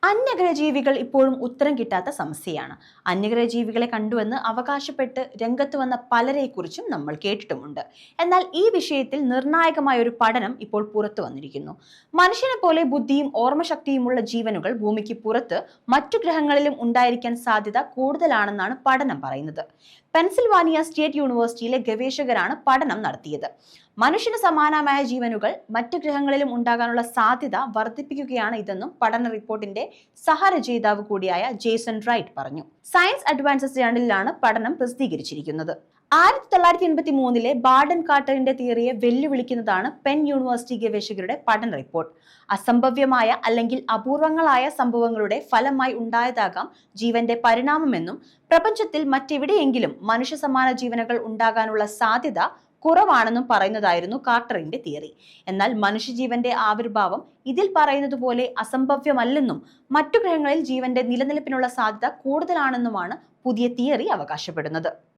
അന്യഗ്രഹജീവികൾ ഇപ്പോഴും ഉത്തരം കിട്ടാത്ത സമസ്യയാണ്. അന്യഗ്രഹജീവികളെ കണ്ടുവെന്ന് അവകാശപ്പെട്ട് രംഗത്ത് വന്ന പലരെക്കുറിച്ചും നമ്മൾ കേട്ടിട്ടുമുണ്ട്. എന്നാൽ ഈ വിഷയത്തിൽ നിർണായകമായ ഒരു പഠനം ഇപ്പോൾ പുറത്തു വന്നിരിക്കുന്നു. മനുഷ്യനെ പോലെ ബുദ്ധിയും ഓർമ്മശക്തിയുമുള്ള ജീവനുകൾ ഭൂമിക്ക് പുറത്ത് മറ്റു ഗ്രഹങ്ങളിലും ഉണ്ടായിരിക്കാൻ സാധ്യത കൂടുതലാണെന്നാണ് പഠനം പറയുന്നത്. പെൻസിൽവാനിയ സ്റ്റേറ്റ് യൂണിവേഴ്സിറ്റിയിലെ ഗവേഷകരാണ് പഠനം നടത്തിയത്. മനുഷ്യന് സമാനമായ ജീവനുകൾ മറ്റു ഗ്രഹങ്ങളിലും ഉണ്ടാകാനുള്ള സാധ്യത വർദ്ധിപ്പിക്കുകയാണ് ഇതെന്നും പഠന റിപ്പോർട്ടിന്റെ സഹരചയിതാവ് കൂടിയായ ജേസൺ റൈറ്റ് പറഞ്ഞു. സയൻസ് അഡ്വാൻസസ് ജേണലിലാണ് പഠനം പ്രസിദ്ധീകരിച്ചിരിക്കുന്നത്. 1983 ബാർഡൻ കാർട്ടറിന്റെ തിയറിയെ വെല്ലുവിളിക്കുന്നതാണ് പെൻ യൂണിവേഴ്സിറ്റി ഗവേഷകരുടെ പഠന റിപ്പോർട്ട്. അസംഭവ്യമായ അല്ലെങ്കിൽ അപൂർവങ്ങളായ സംഭവങ്ങളുടെ ഫലമായി ഉണ്ടായതാകാം ജീവന്റെ പരിണാമമെന്നും പ്രപഞ്ചത്തിൽ മറ്റെവിടെയെങ്കിലും മനുഷ്യ സമാന ജീവനുകൾ ഉണ്ടാകാനുള്ള സാധ്യത കുറവാണെന്നും പറയുന്നതായിരുന്നു കാർട്ടറിന്റെ തിയറി. എന്നാൽ മനുഷ്യജീവന്റെ ആവിർഭാവം ഇതിൽ പറയുന്നത് പോലെ അസംഭവ്യമല്ലെന്നും മറ്റു ഗ്രഹങ്ങളിൽ ജീവന്റെ നിലനിൽപ്പിനുള്ള സാധ്യത കൂടുതലാണെന്നുമാണ് പുതിയ തിയറി അവകാശപ്പെടുന്നത്.